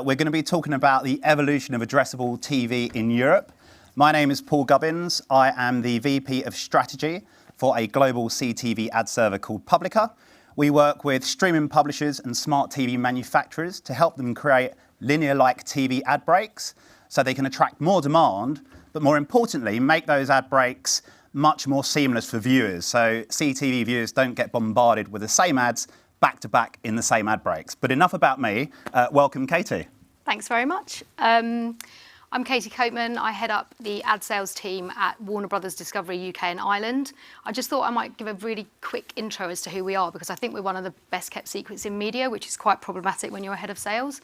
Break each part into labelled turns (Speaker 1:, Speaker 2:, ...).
Speaker 1: We're going to be talking about the evolution of addressable TV in Europe. My name is Paul Gubbins. I am the VP of Strategy for a global CTV ad server called Publica. We work with streaming publishers and smart TV manufacturers to help them create linear-like TV ad breaks so they can attract more demand, but more importantly, make those ad breaks much more seamless for viewers. So CTV viewers don't get bombarded with the same ads back to back in the same ad breaks. But enough about me. Welcome, Katie.
Speaker 2: Thanks very much. I'm Katie Coteman. I head up the ad sales team at Warner Brothers Discovery UK and Ireland. I just thought I might give a really quick intro as to who we are, because I think we're one of the best kept secrets in media, which is quite problematic when you're a head of sales.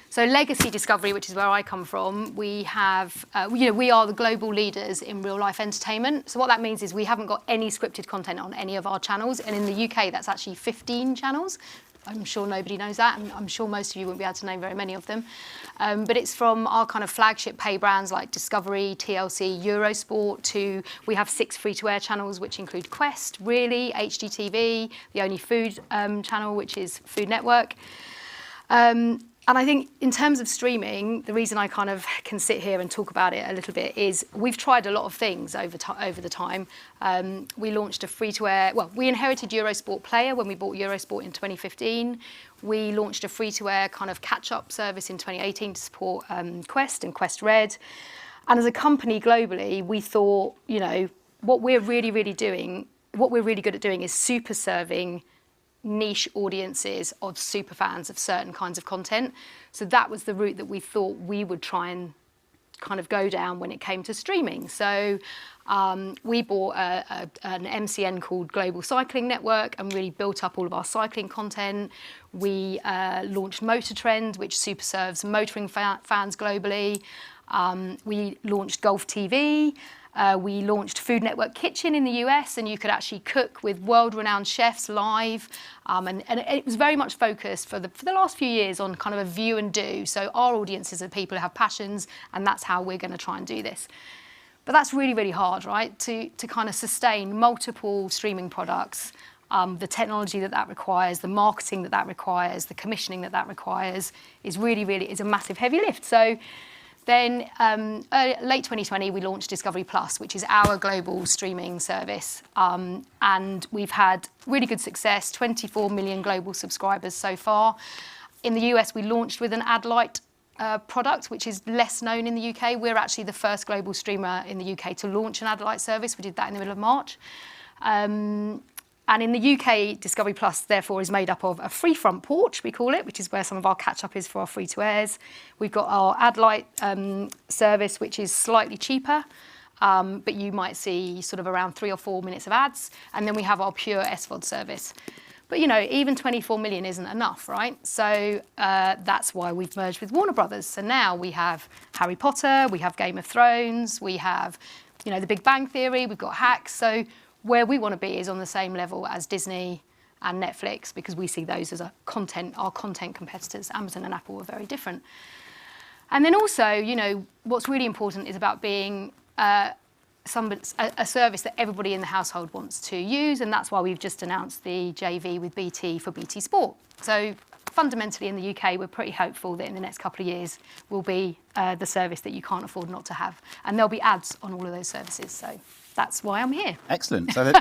Speaker 2: So legacy Discovery, which is where I come from, we have, we are the global leaders in real life entertainment. So what that means is we haven't got any scripted content on any of our channels. And in the UK, that's actually 15 channels. I'm sure nobody knows that, and I'm sure most of you wouldn't be able to name very many of them. But it's from our kind of flagship pay brands like Discovery, TLC, Eurosport, to we have 6 free-to-air channels, which include Quest, Really, HGTV, the only food channel, which is Food Network. And I think in terms of streaming, the reason I kind of can sit here and talk about it a little bit is we've tried a lot of things over the time. We launched a free-to-air, we inherited Eurosport Player when we bought Eurosport in 2015. We launched a free-to-air kind of catch-up service in 2018 to support Quest and Quest Red. And as a company globally, we thought, what we're really good at doing is super serving niche audiences of super fans of certain kinds of content. So that was the route that we thought we would try and kind of go down when it came to streaming. So we bought an MCN called Global Cycling Network and really built up all of our cycling content. We launched Motor Trend, which super serves motoring fans globally. We launched Golf TV. We launched Food Network Kitchen in the US, and you could actually cook with world-renowned chefs live. And it was very much focused for the last few years on kind of a view and do. So our audiences are people who have passions, and that's how we're going to try and do this. But that's really, really hard, right? To kind of sustain multiple streaming products, the technology that requires, the marketing that requires, the commissioning that requires is really, really is a massive heavy lift. So then late 2020, we launched Discovery Plus, which is our global streaming service. And we've had really good success, 24 million global subscribers so far. In the US, we launched with an ad-light product, which is less known in the UK. We're actually the first global streamer in the UK to launch an ad-light service. We did that in the middle of March. And in the UK, Discovery Plus, therefore, is made up of a free front porch, we call it, which is where some of our catch-up is for our free-to-airs. We've got our ad-light service, which is slightly cheaper, but you might see sort of around 3 or 4 minutes of ads. And then we have our pure SVOD service. But, even 24 million isn't enough, right? So that's why we've merged with Warner Brothers. So now we have Harry Potter, we have Game of Thrones, we have, The Big Bang Theory, we've got Hacks. So where we want to be is on the same level as Disney and Netflix, because we see those as our content competitors. Amazon and Apple are very different. And then also, what's really important is about being a service that everybody in the household wants to use, and that's why we've just announced the JV with BT for BT Sport. So fundamentally in the UK, we're pretty hopeful that in the next couple of years we'll be the service that you can't afford not to have. And there'll be ads on all of those services. So that's why I'm here. Excellent.
Speaker 1: So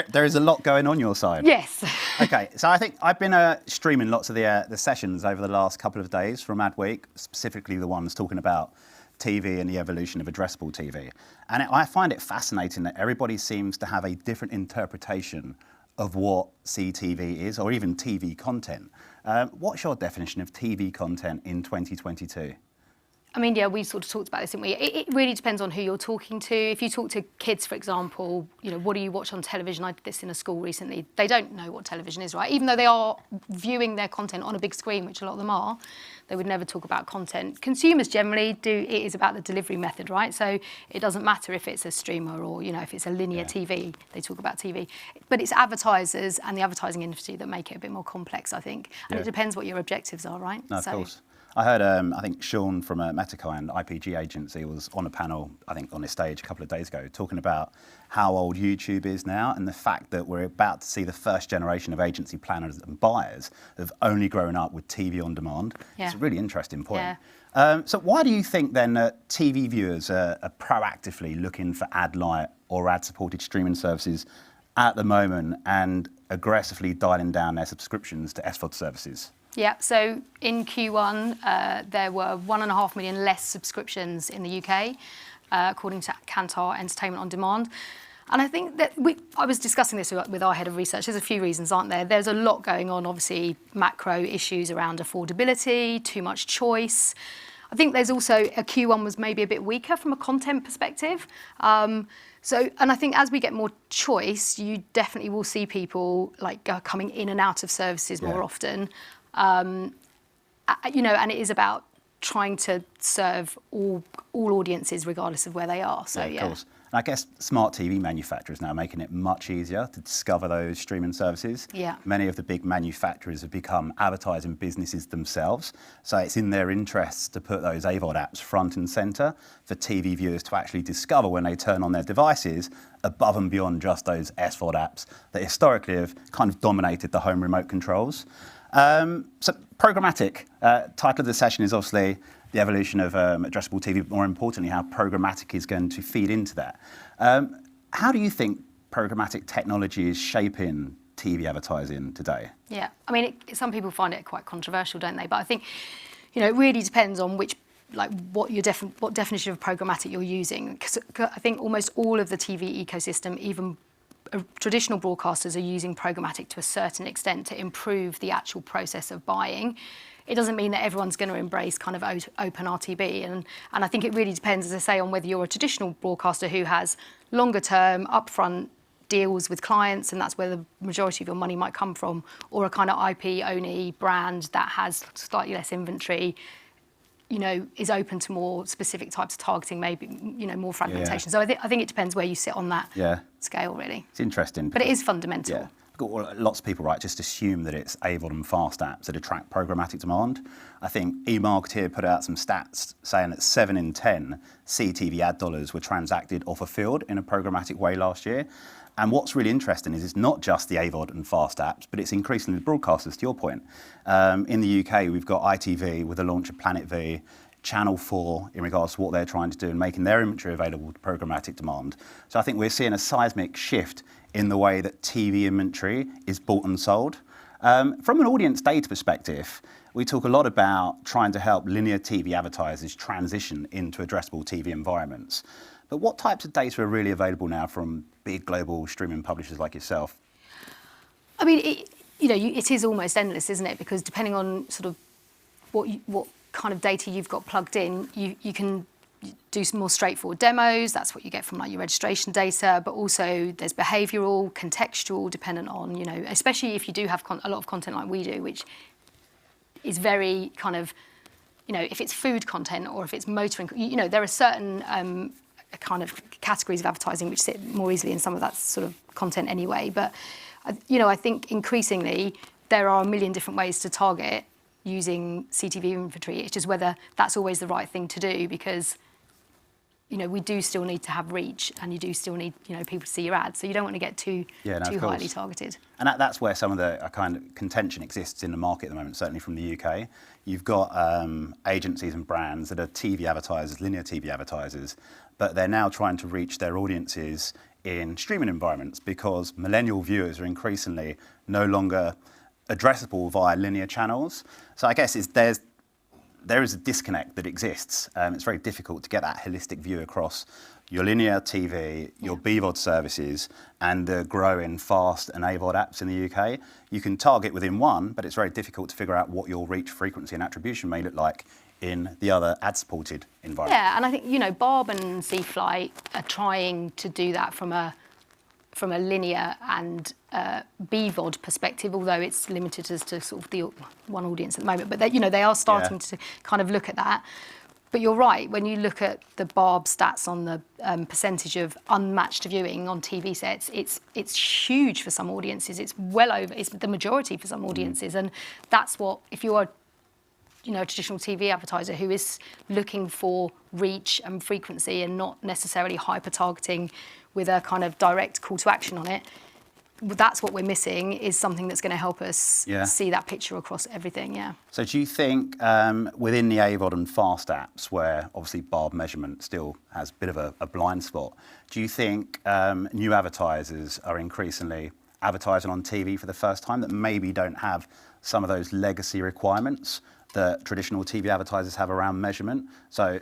Speaker 1: there is a lot going on your side.
Speaker 2: Yes.
Speaker 1: Okay. So I think I've been streaming lots of the sessions over the last couple of days from Ad Week, specifically the ones talking about TV and the evolution of addressable TV. And I find it fascinating that everybody seems to have a different interpretation of what CTV is, or even TV content. What's your definition of TV content in 2022?
Speaker 2: I mean, yeah, we sort of talked about this, didn't we? It really depends on who you're talking to. If you talk to kids, for example, what do you watch on television? I did this in a school recently. They don't know what television is, right? Even though they are viewing their content on a big screen, which a lot of them are, they would never talk about content. Consumers generally do. It is about the delivery method, right? So it doesn't matter if it's a streamer or, if it's a linear TV, they talk about TV. But it's advertisers and the advertising industry that make it a bit more complex, I think. And it depends what your objectives are, right?
Speaker 1: No, of course. I heard, I think Sean from Metakind IPG agency was on a panel, I think on this stage a couple of days ago, talking about how old YouTube is now and the fact that we're about to see the first generation of agency planners and buyers have only grown up with TV on demand.
Speaker 2: Yeah.
Speaker 1: It's a really interesting point.
Speaker 2: Yeah.
Speaker 1: So why do you think then that TV viewers are proactively looking for ad-light or ad-supported streaming services at the moment and aggressively dialing down their subscriptions to SVOD services?
Speaker 2: Yeah, so in Q1, there were 1.5 million less subscriptions in the UK, according to Kantar Entertainment on Demand. And I think that I was discussing this with our head of research. There's a few reasons, aren't there? There's a lot going on, obviously, macro issues around affordability, too much choice. I think there's also a Q1 was maybe a bit weaker from a content perspective. And I think as we get more choice, you definitely will see people like coming in and out of services more often. And it is about trying to serve all audiences regardless of where they are. So
Speaker 1: of course. And I guess smart TV manufacturers now are making it much easier to discover those streaming services.
Speaker 2: Yeah.
Speaker 1: Many of the big manufacturers have become advertising businesses themselves. So it's in their interests to put those AVOD apps front and centre for TV viewers to actually discover when they turn on their devices, above and beyond just those SVOD apps that historically have kind of dominated the home remote controls. So programmatic, title of the session is obviously the evolution of addressable TV, but more importantly, how programmatic is going to feed into that. How do you think programmatic technology is shaping TV advertising today? Yeah,
Speaker 2: I mean, some people find it quite controversial, don't they? But I think, it really depends on what definition of programmatic you're using. Because I think almost all of the TV ecosystem, even traditional broadcasters, are using programmatic to a certain extent to improve the actual process of buying. It doesn't mean that everyone's going to embrace kind of open RTB. And I think it really depends, as I say, on whether you're a traditional broadcaster who has longer term, upfront deals with clients, and that's where the majority of your money might come from, or a kind of IP-only brand that has slightly less inventory, is open to more specific types of targeting, maybe, more fragmentation. So I think it depends where you sit on that scale, really.
Speaker 1: It's interesting.
Speaker 2: But it is fundamental.
Speaker 1: Yeah. Lots of people, just assume that it's AVOD and fast apps that attract programmatic demand. I think eMarketer put out some stats saying that 7 in 10 CTV ad dollars were transacted off a field in a programmatic way last year. And what's really interesting is it's not just the AVOD and fast apps, but it's increasingly the broadcasters, to your point. In the UK, we've got ITV with the launch of Planet V, Channel 4 in regards to what they're trying to do and making their inventory available to programmatic demand. So I think we're seeing a seismic shift in the way that TV inventory is bought and sold. From an audience data perspective, we talk a lot about trying to help linear TV advertisers transition into addressable TV environments. But what types of data are really available now from big global streaming publishers like yourself?
Speaker 2: I mean, it is almost endless, isn't it? Because depending on sort of what kind of data you've got plugged in, you can do some more straightforward demos. That's what you get from your registration data, but also there's behavioural, contextual, dependent on, especially if you do have a lot of content like we do, which is very kind of, if it's food content or if it's motoring, there are certain kind of categories of advertising which sit more easily in some of that sort of content anyway. But, I think increasingly there are a million different ways to target using CTV inventory. It's just whether that's always the right thing to do, because we do still need to have reach, and you do still need people to see your ads. So you don't want to get too highly targeted. And
Speaker 1: that's where some of the kind of contention exists in the market at the moment, certainly from the UK. You've got agencies and brands that are TV advertisers, linear TV advertisers, but they're now trying to reach their audiences in streaming environments because millennial viewers are increasingly no longer addressable via linear channels. So I guess there is a disconnect that exists. It's very difficult to get that holistic view across your linear TV, your BVOD services, and the growing fast and AVOD apps in the UK. You can target within one, but it's very difficult to figure out what your reach, frequency, and attribution may look like in the other ad-supported environment.
Speaker 2: Yeah, and I think, Barb and C-Flight are trying to do that from a linear and BVOD perspective, although it's limited as to sort of the one audience at the moment. But they are starting to kind of look at that. But you're right, when you look at the Barb stats on the percentage of unmatched viewing on TV sets, it's huge for some audiences. It's the majority for some audiences, and that's what, if you're a traditional TV advertiser who is looking for reach and frequency and not necessarily hyper targeting with a kind of direct call to action on it. That's what we're missing, is something that's going to help us see that picture across everything. Yeah.
Speaker 1: So do you think within the AVOD and FAST apps, where obviously barb measurement still has a bit of a blind spot, do you think new advertisers are increasingly advertising on TV for the first time that maybe don't have some of those legacy requirements that traditional TV advertisers have around measurement? So,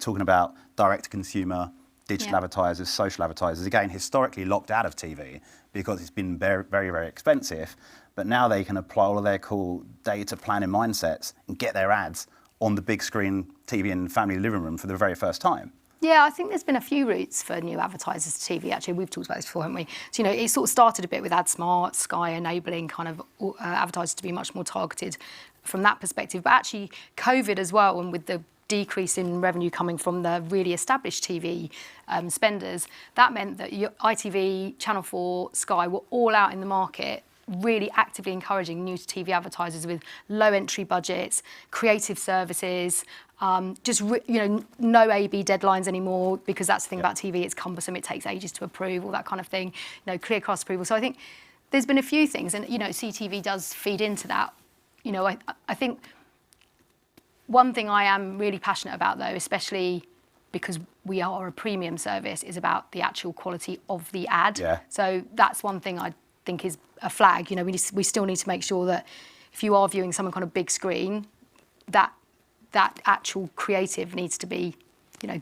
Speaker 1: talking about direct to consumer, digital advertisers, social advertisers, again, historically locked out of TV because it's been very, very, very expensive. But now they can apply all of their cool data planning mindsets and get their ads on the big screen TV in family living room for the very first time.
Speaker 2: Yeah, I think there's been a few routes for new advertisers to TV, actually. We've talked about this before, haven't we? So, it sort of started a bit with AdSmart, Sky enabling kind of advertisers to be much more targeted from that perspective. But actually, COVID as well, and with the decrease in revenue coming from the really established TV spenders, that meant that ITV, Channel 4, Sky were all out in the market really actively encouraging new to TV advertisers with low entry budgets, creative services, no A/B deadlines anymore, because that's the thing about TV, it's cumbersome, it takes ages to approve, all that kind of thing, clear cross approval. So I think there's been a few things, and CTV does feed into that. I think one thing I am really passionate about, though, especially because we are a premium service, is about the actual quality of the ad.
Speaker 1: Yeah.
Speaker 2: So that's one thing I think is a flag. We still need to make sure that if you are viewing some kind of big screen, that actual creative needs to be,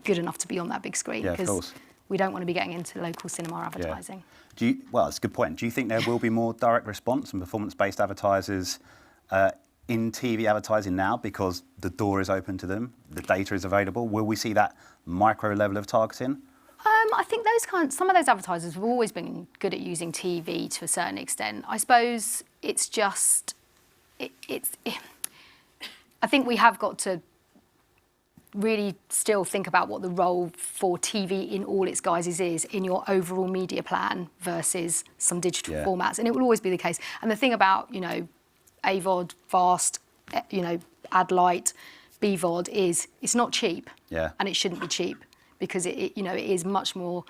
Speaker 2: good enough to be on that big screen.
Speaker 1: Yeah, of course.
Speaker 2: We don't want to be getting into local cinema advertising.
Speaker 1: Yeah. Well, it's a good point. Do you think there will be more direct response and performance-based advertisers in TV advertising now because the door is open to them, the data is available? Will we see that micro level of targeting?
Speaker 2: I think some of those advertisers have always been good at using TV to a certain extent. I suppose it's just, I think we have got to really still think about what the role for TV in all its guises is in your overall media plan versus some digital formats. And it will always be the case. And the thing about, AVOD, FAST, ad light, BVOD is it's not cheap, and it shouldn't be cheap because it is much more,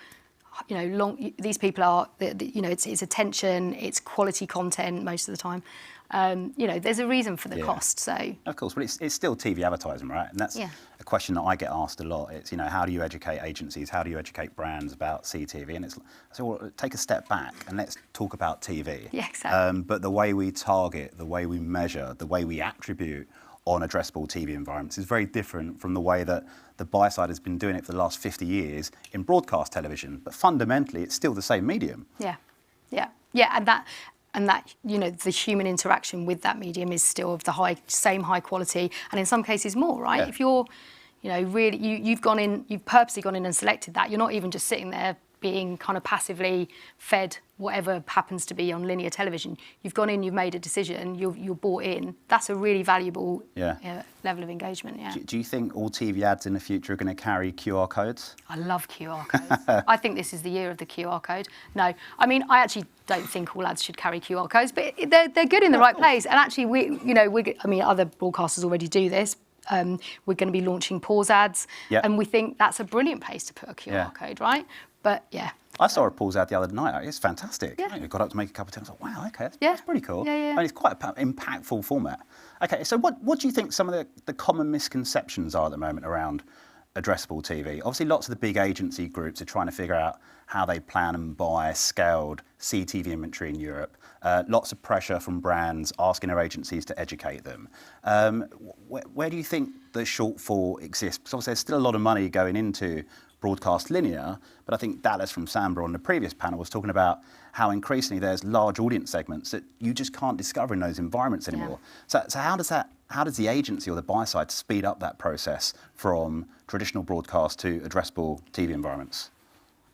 Speaker 2: long. These people are, it's attention, it's quality content most of the time. There's a reason for the cost. So
Speaker 1: of course, but it's still TV advertising, right? And that's a question that I get asked a lot. It's how do you educate agencies? How do you educate brands about CTV? And well, take a step back and let's talk about TV.
Speaker 2: Yeah, exactly.
Speaker 1: But the way we target, the way we measure, the way we attribute on addressable TV environments is very different from the way that the buy side has been doing it for the last 50 years in broadcast television. But fundamentally, it's still the same medium.
Speaker 2: Yeah, and that the human interaction with that medium is still of the same high quality, and in some cases more, right? If you're really you've purposely gone in and selected that, you're not even just sitting there being kind of passively fed whatever happens to be on linear television. You've gone in, you've made a decision, you're bought in. That's a really valuable level of engagement. Yeah.
Speaker 1: Do you think all TV ads in the future are going to carry QR codes?
Speaker 2: I love QR codes. I think this is the year of the QR code. No, I mean, I actually don't think all ads should carry QR codes, but they're good in the right place. And actually, other broadcasters already do this. We're going to be launching pause ads, and we think that's a brilliant place to put a QR code, right? But
Speaker 1: I saw a pause ad the other night. It's fantastic.
Speaker 2: Yeah.
Speaker 1: I got up to make a cup of tea. I was like, wow, okay, that's pretty cool.
Speaker 2: Yeah.
Speaker 1: And it's quite an impactful format. Okay, so what do you think some of the common misconceptions are at the moment around addressable TV? Obviously, lots of the big agency groups are trying to figure out how they plan and buy scaled CTV inventory in Europe. Lots of pressure from brands asking their agencies to educate them. Where do you think the shortfall exists? Because obviously there's still a lot of money going into broadcast linear, but I think Dallas from Sambra on the previous panel was talking about how increasingly there's large audience segments that you just can't discover in those environments anymore. So how does the agency or the buy side speed up that process from traditional broadcast to addressable TV environments?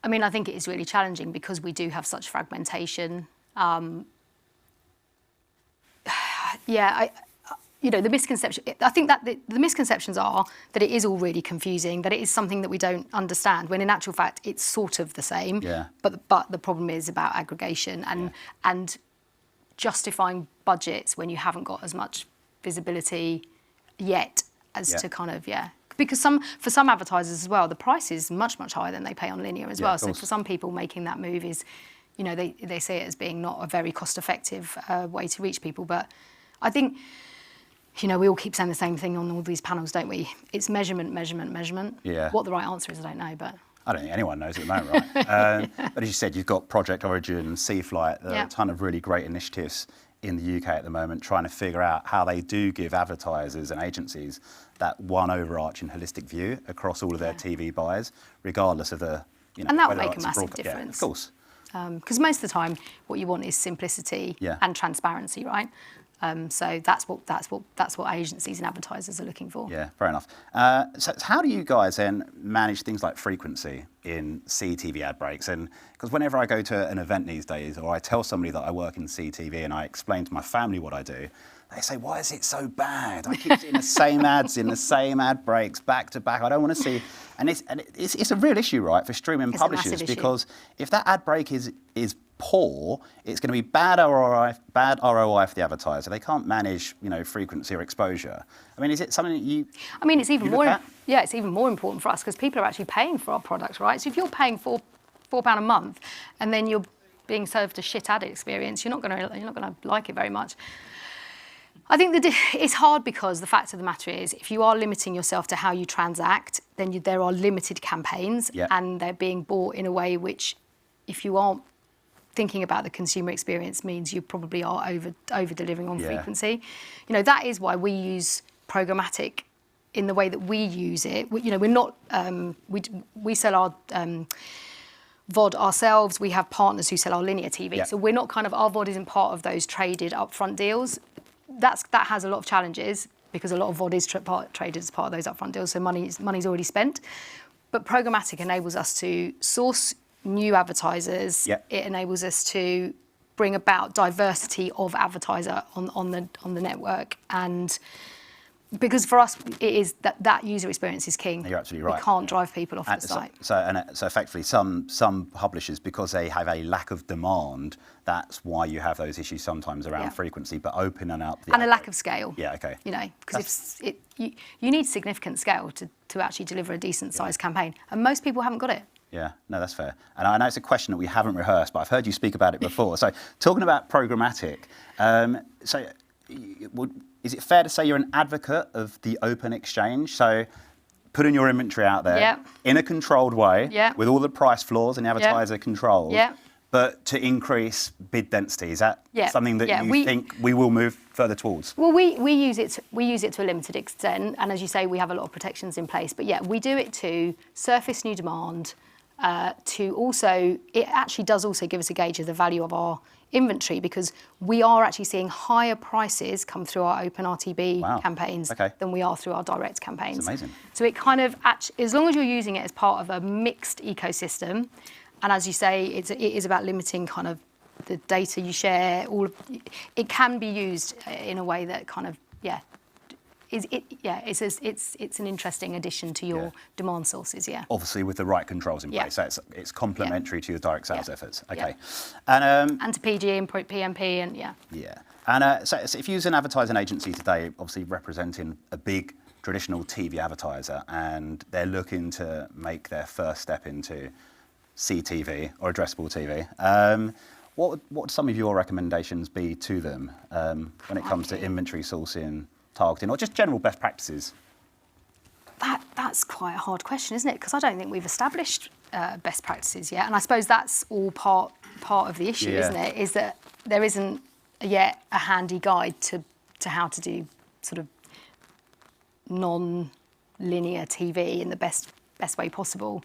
Speaker 2: I mean, I think it is really challenging because we do have such fragmentation. The misconception. I think that the misconceptions are that it is all really confusing, that it is something that we don't understand. When in actual fact, it's sort of the same.
Speaker 1: Yeah.
Speaker 2: But the problem is about aggregation and justifying budgets when you haven't got as much visibility yet as to kind of, because for some advertisers as well, the price is much, much higher than they pay on linear as well. So for some people, making that move is, they see it as being not a very cost-effective way to reach people. But I think, we all keep saying the same thing on all these panels, don't we? It's measurement, measurement, measurement.
Speaker 1: Yeah.
Speaker 2: What the right answer is, I don't know, but...
Speaker 1: I don't think anyone knows at the moment, right? But as you said, you've got Project Origin, C-Flight, there are a ton of really great initiatives in the UK at the moment trying to figure out how they do give advertisers and agencies that one overarching holistic view across all of their TV buys, regardless of the,
Speaker 2: and that will make a massive difference.
Speaker 1: Yeah, of course.
Speaker 2: Because most of the time, what you want is simplicity and transparency, right? So that's what agencies and advertisers are looking for.
Speaker 1: Yeah, fair enough. So how do you guys then manage things like frequency in CTV ad breaks? And because whenever I go to an event these days, or I tell somebody that I work in CTV and I explain to my family what I do, they say, "Why is it so bad? I keep seeing the same ads in the same ad breaks back to back. I don't want to see." And it's a real issue, right, for streaming publishers, because if that ad break is poor, it's going to be bad ROI for the advertiser. They can't manage, frequency or exposure. I mean, is it something that you? I mean,
Speaker 2: it's even more. Yeah, it's even more important for us because people are actually paying for our products, right? So if you're paying £4 a month, and then you're being served a shit ad experience, you're not going to like it very much. I think that it's hard because the fact of the matter is, if you are limiting yourself to how you transact, then there are limited campaigns, and they're being bought in a way which, if you aren't thinking about the consumer experience, means you probably are over delivering on frequency. That is why we use programmatic in the way that we use it. We're not we sell our VOD ourselves. We have partners who sell our linear TV, so we're not our VOD isn't part of those traded upfront deals. That has a lot of challenges because a lot of VOD is traded as part of those upfront deals, so money's already spent. But programmatic enables us to source new advertisers. It enables us to bring about diversity of advertiser on the network, and because for us it is that user experience is king.
Speaker 1: You're absolutely right.
Speaker 2: We can't drive people off the site.
Speaker 1: So effectively, some publishers, because they have a lack of demand, that's why you have those issues sometimes around frequency, but opening up
Speaker 2: and a lack of scale.
Speaker 1: Yeah, okay.
Speaker 2: Because you need significant scale to actually deliver a decent sized campaign, and most people haven't got it.
Speaker 1: Yeah, no, that's fair. And I know it's a question that we haven't rehearsed, but I've heard you speak about it before. So talking about programmatic, is it fair to say you're an advocate of the open exchange? So putting your inventory out there in a controlled way with all the price floors and the advertiser controls, but to increase bid density. Is that something that you think we will move further towards?
Speaker 2: Well, we use it to a limited extent, and as you say, we have a lot of protections in place. But we do it to surface new demand. To also, it actually does also give us a gauge of the value of our inventory, because we are actually seeing higher prices come through our open RTB campaigns than we are through our direct campaigns.
Speaker 1: That's amazing.
Speaker 2: So it as long as you're using it as part of a mixed ecosystem, and as you say, it is about limiting the data you share. It can be used in a way that it's an interesting addition to your demand sources.
Speaker 1: Obviously, with the right controls in place, so it's complementary to your direct sales efforts. Okay,
Speaker 2: and to PG and PMP and
Speaker 1: And so if you use an advertising agency today, obviously representing a big traditional TV advertiser, and they're looking to make their first step into CTV or addressable TV. What would some of your recommendations be to them when it comes to inventory sourcing, targeting, or just general best practices?
Speaker 2: That's quite a hard question, isn't it? Because I don't think we've established best practices yet, and I suppose that's all part of the issue, isn't it? Is that there isn't yet a handy guide to how to do sort of non-linear TV in the best way possible.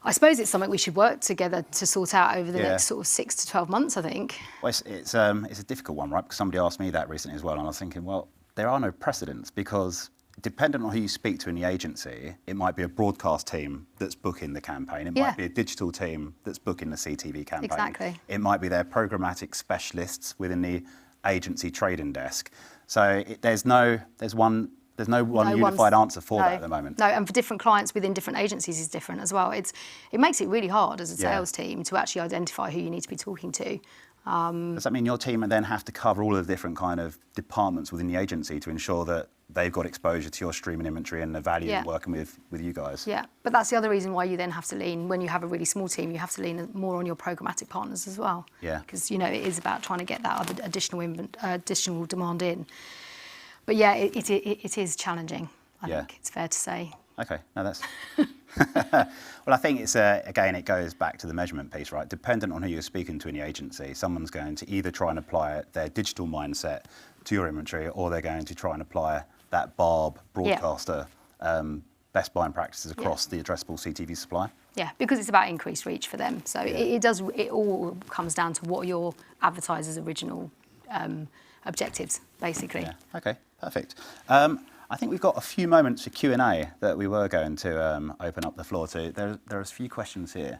Speaker 2: I suppose it's something we should work together to sort out over the next sort of 6 to 12 months, I think.
Speaker 1: Well, it's a difficult one, right? Because somebody asked me that recently as well, and I was thinking, well, there are no precedents, because depending on who you speak to in the agency, it might be a broadcast team that's booking the campaign. It might be a digital team that's booking the CTV campaign.
Speaker 2: Exactly.
Speaker 1: It might be their programmatic specialists within the agency trading desk. So there's no one unified answer for that at the moment.
Speaker 2: No, and for different clients within different agencies is different as well. It makes it really hard as a sales team to actually identify who you need to be talking to.
Speaker 1: Does that mean your team then have to cover all of the different kind of departments within the agency to ensure that they've got exposure to your streaming inventory and the value in working with you guys.
Speaker 2: Yeah, but that's the other reason why you then have to lean, when you have a really small team, you have to lean more on your programmatic partners as well.
Speaker 1: Yeah.
Speaker 2: Because, you know, it is about trying to get that other additional demand in. But yeah, it is challenging, I think it's fair to say.
Speaker 1: Okay, no, that's... Well, I think it's, again, it goes back to the measurement piece, right? Dependent on who you're speaking to in the agency, someone's going to either try and apply their digital mindset to your inventory, or they're going to try and apply that Barb broadcaster best buying practices across the addressable CTV supply.
Speaker 2: Yeah, because it's about increased reach for them. So it all comes down to what are your advertisers' original objectives, basically.
Speaker 1: Yeah. Okay, perfect. I think we've got a few moments for Q&A that we were going to open up the floor to. There are a few questions here.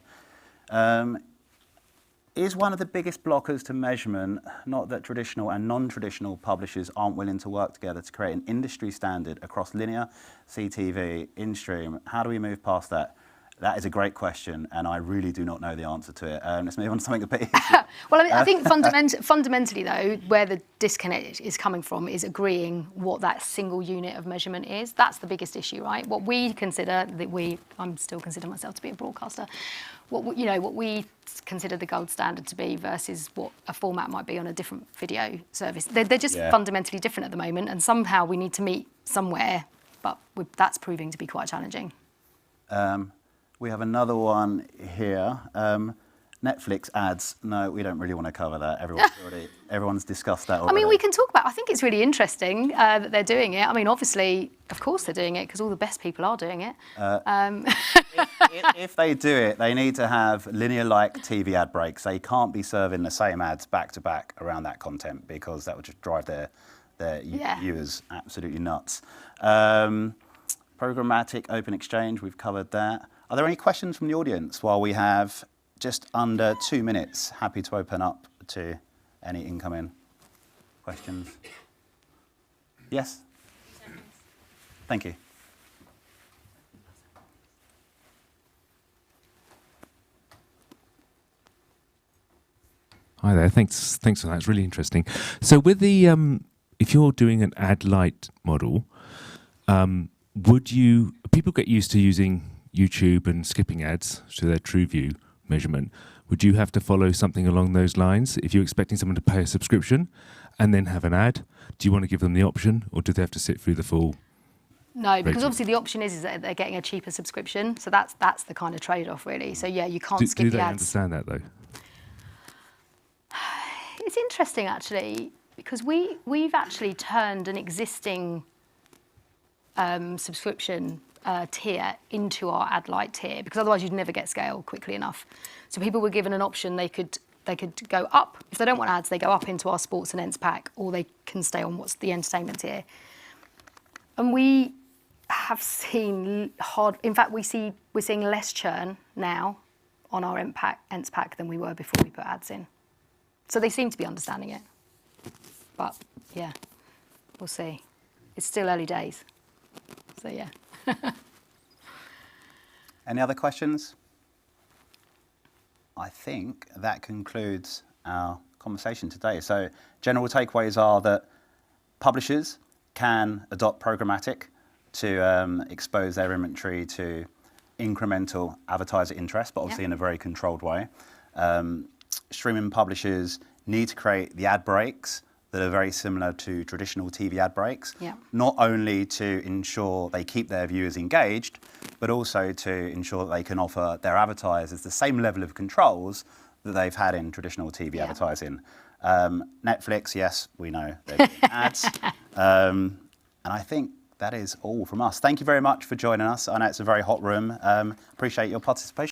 Speaker 1: Is one of the biggest blockers to measurement not that traditional and non-traditional publishers aren't willing to work together to create an industry standard across linear, CTV, in-stream? How do we move past that? That is a great question, and I really do not know the answer to it. Let's move on to something a bit easier.
Speaker 2: Well, I mean, I think fundamentally, though, where the disconnect is coming from is agreeing what that single unit of measurement is. That's the biggest issue, right? What we consider, I'm still considering myself to be a broadcaster, what we consider the gold standard to be versus what a format might be on a different video service. They're just fundamentally different at the moment, and somehow we need to meet somewhere, but that's proving to be quite challenging.
Speaker 1: We have another one here. Netflix ads. No, we don't really want to cover that. Everyone's discussed that already.
Speaker 2: I mean, we can talk about. I think it's really interesting that they're doing it. I mean, obviously, of course, they're doing it because all the best people are doing it.
Speaker 1: If they do it, they need to have linear-like TV ad breaks. They can't be serving the same ads back to back around that content because that would just drive their viewers absolutely nuts. Programmatic open exchange. We've covered that. Are there any questions from the audience while we have just under 2 minutes? Happy to open up to any incoming questions. Yes? Thank you.
Speaker 3: Hi there. Thanks for that. It's really interesting. So with the if you're doing an ad light model, people get used to using YouTube and skipping ads to their TrueView measurement. Would you have to follow something along those lines if you're expecting someone to pay a subscription and then have an ad? Do you want to give them the option, or do they have to sit through the full?
Speaker 2: No, because obviously the option is that they're getting a cheaper subscription, so that's the kind of trade-off, really. So yeah, you can't skip the ads.
Speaker 3: Do they understand that though?
Speaker 2: It's interesting actually, because we've actually turned an existing subscription tier into our ad light tier, because otherwise you'd never get scale quickly enough. So people were given an option. They could go up. If they don't want ads, they go up into our sports and ents pack, or they can stay on what's the entertainment tier. And we have seen in fact, we're seeing less churn now on our ents pack than we were before we put ads in. So they seem to be understanding it. But yeah, we'll see. It's still early days. So yeah.
Speaker 1: Any other questions? I think that concludes our conversation today. So general takeaways are that publishers can adopt programmatic to expose their inventory to incremental advertiser interest, but obviously in a very controlled way. Streaming publishers need to create the ad breaks that are very similar to traditional TV ad breaks, not only to ensure they keep their viewers engaged, but also to ensure that they can offer their advertisers the same level of controls that they've had in traditional TV advertising. Netflix, yes, we know they're doing ads. And I think that is all from us. Thank you very much for joining us. I know it's a very hot room. Appreciate your participation.